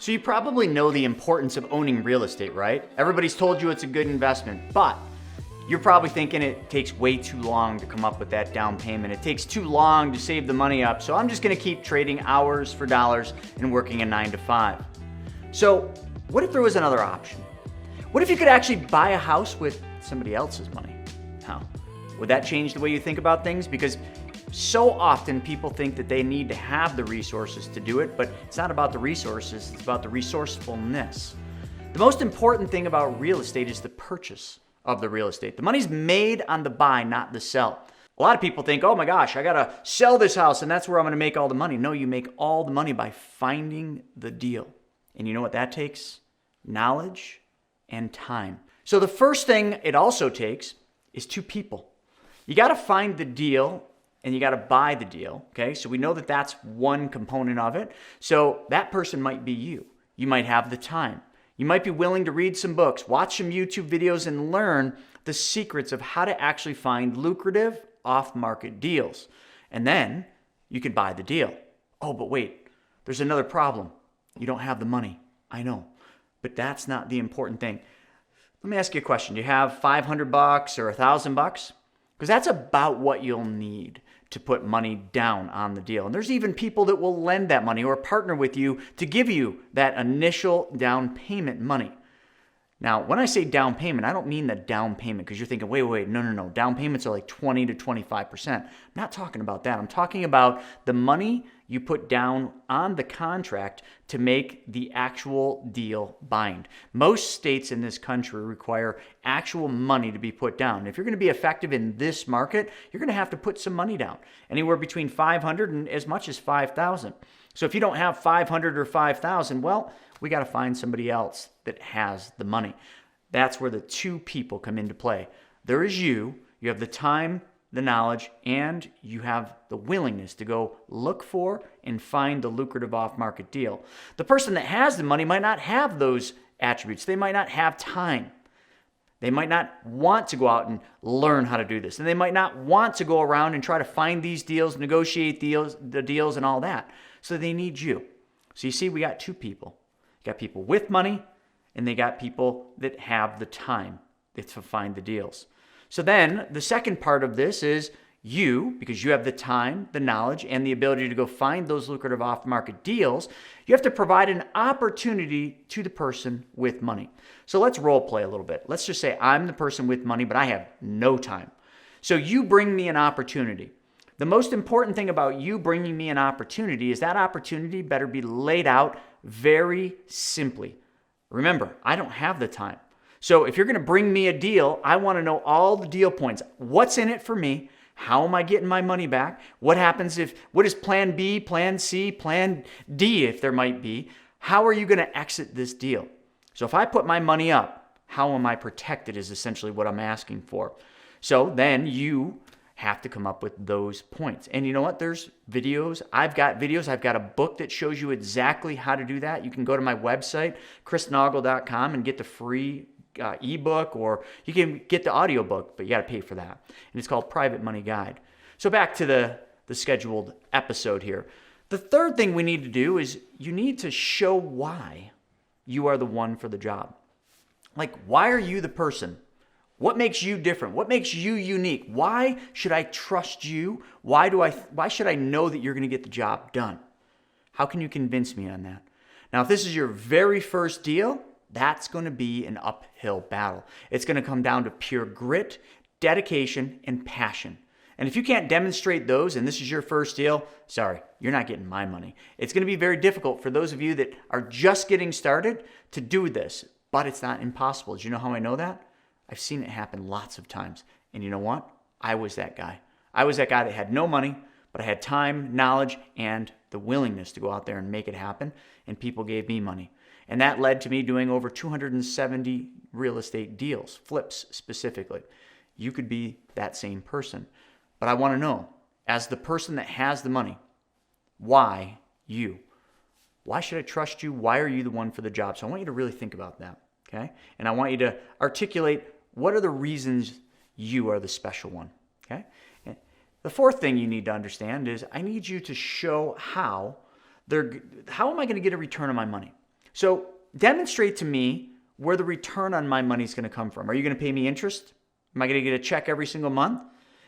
So you probably know the importance of owning real estate, right? Everybody's told you it's a good investment, but you're probably thinking it takes way too long to come up with that down payment. It takes too long to save the money up, so I'm just gonna keep trading hours for dollars and working a 9 to 5. So what if there was another option? What if you could actually buy a house with somebody else's money? How? Would that change the way you think about things? Because so often people think that they need to have the resources to do it, but it's not about the resources, it's about the resourcefulness. The most important thing about real estate is the purchase of the real estate. The money's made on the buy, not the sell. A lot of people think, oh my gosh, I gotta sell this house and that's where I'm gonna make all the money. No, you make all the money by finding the deal. And you know what that takes? Knowledge and time. So the first thing it also takes is two people. You gotta find the deal and you got to buy the deal, okay? So we know that that's one component of it. So that person might be you. You might have the time. You might be willing to read some books, watch some YouTube videos, and learn the secrets of how to actually find lucrative off-market deals. And then you can buy the deal. Oh, but wait, there's another problem. You don't have the money. I know, but that's not the important thing. Let me ask you a question. Do you have $500 or $1,000? Because that's about what you'll need to put money down on the deal. And there's even people that will lend that money or partner with you to give you that initial down payment money. Now, when I say down payment, I don't mean the down payment because you're thinking, wait, no. Down payments are like 20 to 25%. I'm not talking about that. I'm talking about the money you put down on the contract to make the actual deal bind. Most states in this country require actual money to be put down. If you're going to be effective in this market, you're going to have to put some money down, anywhere between $500 and as much as $5,000. So if you don't have $500 or $5,000, well, we got to find somebody else that has the money. That's where the two people come into play. There is you have the time, the knowledge, and you have the willingness to go look for and find the lucrative off-market deal. The person that has the money might not have those attributes. They might not have time. They might not want to go out and learn how to do this. And they might not want to go around and try to find these deals, negotiate the deals and all that. So they need you. So you see, we got two people. You got people with money, and they got people that have the time to find the deals. So then the second part of this is you, because you have the time, the knowledge, and the ability to go find those lucrative off-market deals, you have to provide an opportunity to the person with money. So let's role play a little bit. Let's just say I'm the person with money, but I have no time. So you bring me an opportunity. The most important thing about you bringing me an opportunity is that opportunity better be laid out very simply. Remember, I don't have the time. So if you're going to bring me a deal, I want to know all the deal points. What's in it for me? How am I getting my money back? What is plan B, plan C, plan D if there might be? How are you going to exit this deal? So if I put my money up, how am I protected is essentially what I'm asking for. So then you have to come up with those points. And you know what? There's videos. I've got videos. I've got a book that shows you exactly how to do that. You can go to my website, chrisnaugle.com, and get the free ebook, or you can get the audiobook, but you got to pay for that. And it's called Private Money Guide. So back to the scheduled episode here. The third thing we need to do is you need to show why you are the one for the job. Like, why are you the person? What makes you different? What makes you unique? Why should I trust you? Why should I know that you're going to get the job done? How can you convince me on that? Now, if this is your very first deal, that's going to be an uphill battle. It's going to come down to pure grit, dedication, and passion. And if you can't demonstrate those, and this is your first deal, sorry, you're not getting my money. It's going to be very difficult for those of you that are just getting started to do this, but it's not impossible. Do you know how I know that? I've seen it happen lots of times. And you know what? I was that guy. I was that guy that had no money, but I had time, knowledge, and the willingness to go out there and make it happen. And people gave me money. And that led to me doing over 270 real estate deals, flips specifically. You could be that same person. But I want to know, as the person that has the money, why you? Why should I trust you? Why are you the one for the job? So I want you to really think about that, okay? And I want you to articulate what are the reasons you are the special one, okay? And the fourth thing you need to understand is I need you to show how am I going to get a return on my money? So demonstrate to me where the return on my money is going to come from. Are you going to pay me interest? Am I going to get a check every single month?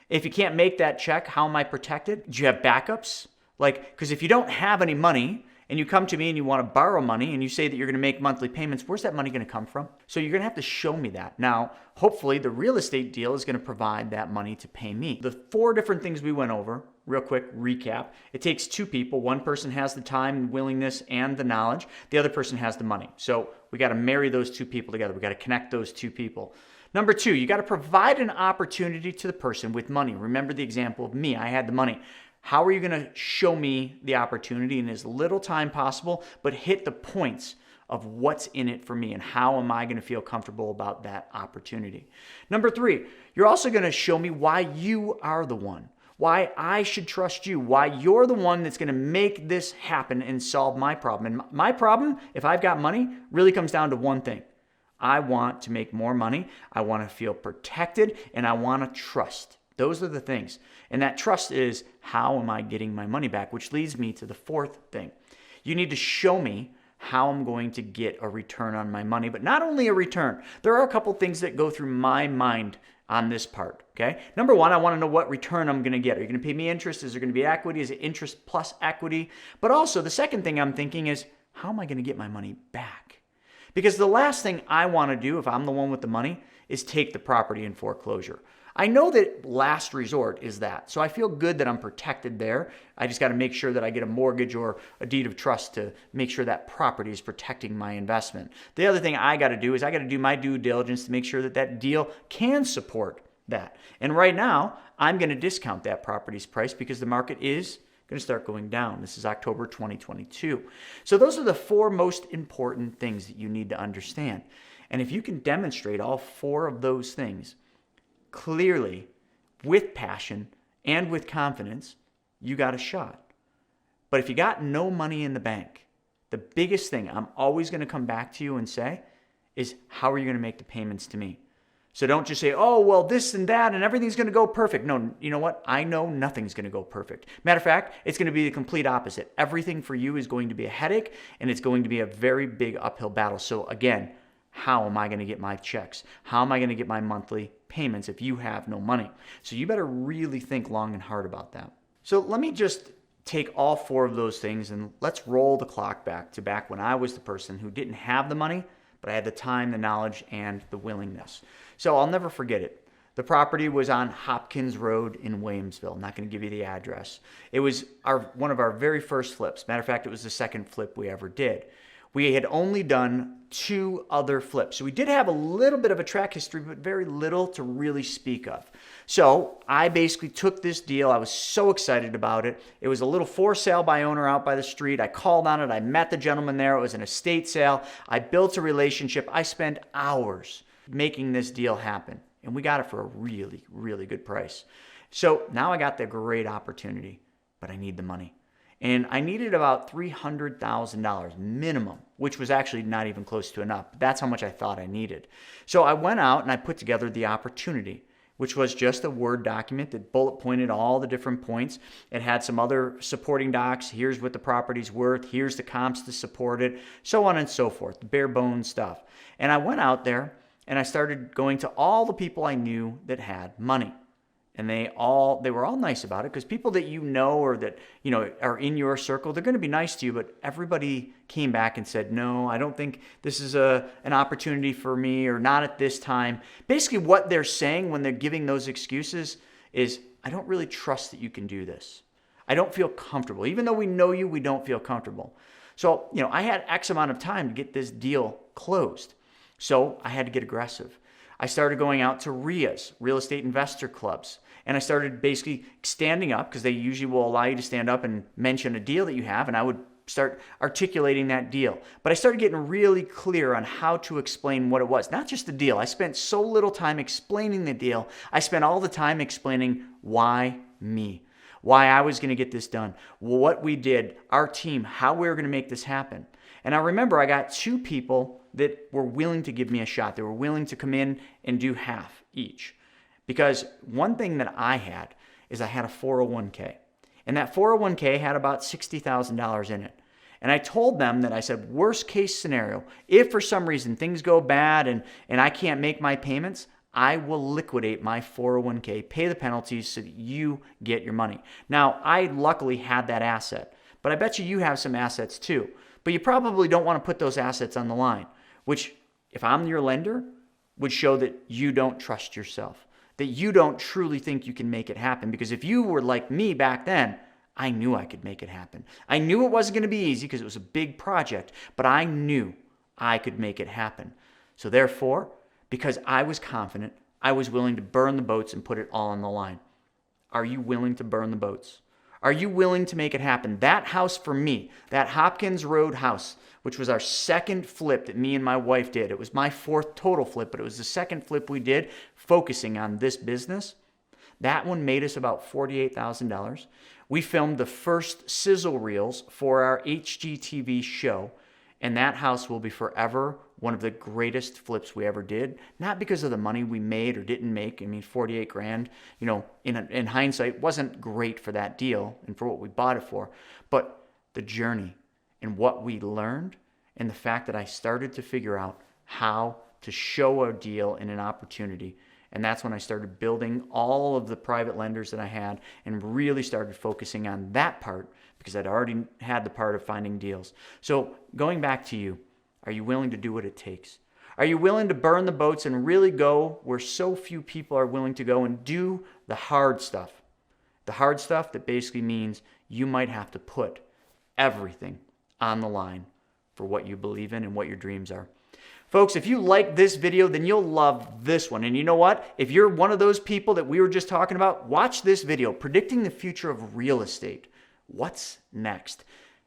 If you can't make that check, how am I protected? Do you have backups? Because if you don't have any money and you come to me and you want to borrow money and you say that you're going to make monthly payments, where's that money going to come from? So you're going to have to show me that. Now, hopefully the real estate deal is going to provide that money to pay me. The 4 different things we went over, real quick recap. It takes 2 people. One person has the time and willingness and the knowledge. The other person has the money. So we got to marry those 2 people together. We got to connect those 2 people. Number 2, you got to provide an opportunity to the person with money. Remember the example of me. I had the money. How are you going to show me the opportunity in as little time possible, but hit the points of what's in it for me and how am I going to feel comfortable about that opportunity? Number 3, you're also going to show me why you are the one, why I should trust you, why you're the one that's going to make this happen and solve my problem. And my problem, if I've got money, really comes down to one thing. I want to make more money. I want to feel protected and I want to trust. Those are the things. And that trust is, how am I getting my money back? Which leads me to the 4th thing. You need to show me how I'm going to get a return on my money, but not only a return. There are a couple things that go through my mind on this part, okay? Number 1, I want to know what return I'm going to get. Are you going to pay me interest? Is there going to be equity? Is it interest plus equity? But also the second thing I'm thinking is, how am I going to get my money back? Because the last thing I want to do, if I'm the one with the money, is take the property in foreclosure. I know that last resort is that. So I feel good that I'm protected there. I just got to make sure that I get a mortgage or a deed of trust to make sure that property is protecting my investment. The other thing I got to do is I got to do my due diligence to make sure that that deal can support that. And right now, I'm going to discount that property's price because the market is going to start going down. This is October 2022. So those are the 4 most important things that you need to understand. And if you can demonstrate all 4 of those things clearly, with passion and with confidence, you got a shot. But if you got no money in the bank, the biggest thing I'm always going to come back to you and say is, how are you going to make the payments to me? So don't just say, oh, well, this and that and everything's going to go perfect. No, you know what? I know nothing's going to go perfect. Matter of fact, it's going to be the complete opposite. Everything for you is going to be a headache and it's going to be a very big uphill battle. So again, how am I going to get my checks? How am I going to get my monthly payments if you have no money? So you better really think long and hard about that. So let me just take all 4 of those things and let's roll the clock back when I was the person who didn't have the money, but I had the time, the knowledge, and the willingness. So I'll never forget it. The property was on Hopkins Road in Williamsville. I'm not going to give you the address. It was one of our very first flips. Matter of fact, it was the second flip we ever did. We had only done 2 other flips. So we did have a little bit of a track history, but very little to really speak of. So I basically took this deal. I was so excited about it. It was a little for sale by owner out by the street. I called on it. I met the gentleman there. It was an estate sale. I built a relationship. I spent hours making this deal happen. And we got it for a really, really good price. So now I got the great opportunity, but I need the money. And I needed about $300,000 minimum, which was actually not even close to enough. But that's how much I thought I needed. So I went out and I put together the opportunity, which was just a Word document that bullet pointed all the different points. It had some other supporting docs. Here's what the property's worth. Here's the comps to support it, so on and so forth, the bare bones stuff. And I went out there and I started going to all the people I knew that had money. And they were all nice about it, because people that you know or that are in your circle, they're going to be nice to you. But everybody came back and said, no, I don't think this is an opportunity for me, or not at this time. Basically what they're saying when they're giving those excuses is, I don't really trust that you can do this. I don't feel comfortable. Even though we know you, we don't feel comfortable. So I had X amount of time to get this deal closed. So I had to get aggressive. I started going out to RIAs, real estate investor clubs, and I started basically standing up, because they usually will allow you to stand up and mention a deal that you have, and I would start articulating that deal. But I started getting really clear on how to explain what it was, not just the deal. I spent so little time explaining the deal. I spent all the time explaining why me, why I was going to get this done, what we did, our team, how we were going to make this happen. And I remember I got 2 people that were willing to give me a shot. They were willing to come in and do half each. Because one thing that I had is I had a 401k. And that 401k had about $60,000 in it. And I told them that I said, worst case scenario, if for some reason things go bad and I can't make my payments, I will liquidate my 401k, pay the penalties so that you get your money. Now, I luckily had that asset, but I bet you have some assets too. But you probably don't want to put those assets on the line, which if I'm your lender, would show that you don't trust yourself, that you don't truly think you can make it happen. Because if you were like me back then, I knew I could make it happen. I knew it wasn't going to be easy because it was a big project, but I knew I could make it happen. So therefore, because I was confident, I was willing to burn the boats and put it all on the line. Are you willing to burn the boats? Are you willing to make it happen? That house for me, that Hopkins Road house, which was our second flip that me and my wife did. It was my fourth total flip, but it was the second flip we did focusing on this business. That one made us about $48,000. We filmed the first sizzle reels for our HGTV show, and that house will be forever one of the greatest flips we ever did. Not because of the money we made or didn't make. I mean, 48 grand, in hindsight, wasn't great for that deal and for what we bought it for. But the journey and what we learned and the fact that I started to figure out how to show a deal and an opportunity. And that's when I started building all of the private lenders that I had and really started focusing on that part because I'd already had the part of finding deals. So going back to you, are you willing to do what it takes? Are you willing to burn the boats and really go where so few people are willing to go and do the hard stuff? The hard stuff that basically means you might have to put everything on the line for what you believe in and what your dreams are. Folks, if you like this video, then you'll love this one. And you know what? If you're one of those people that we were just talking about, watch this video, Predicting the Future of Real Estate. What's next?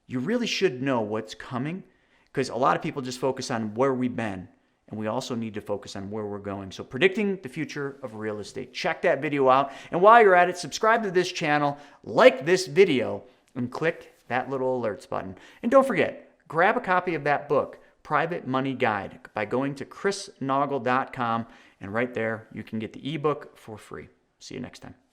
You really should know what's coming because a lot of people just focus on where we've been, and we also need to focus on where we're going. So Predicting the Future of Real Estate. Check that video out. And while you're at it, subscribe to this channel, like this video, and click that little alerts button. And don't forget, grab a copy of that book, Private Money Guide, by going to chrisnaugle.com, and right there you can get the ebook for free. See you next time.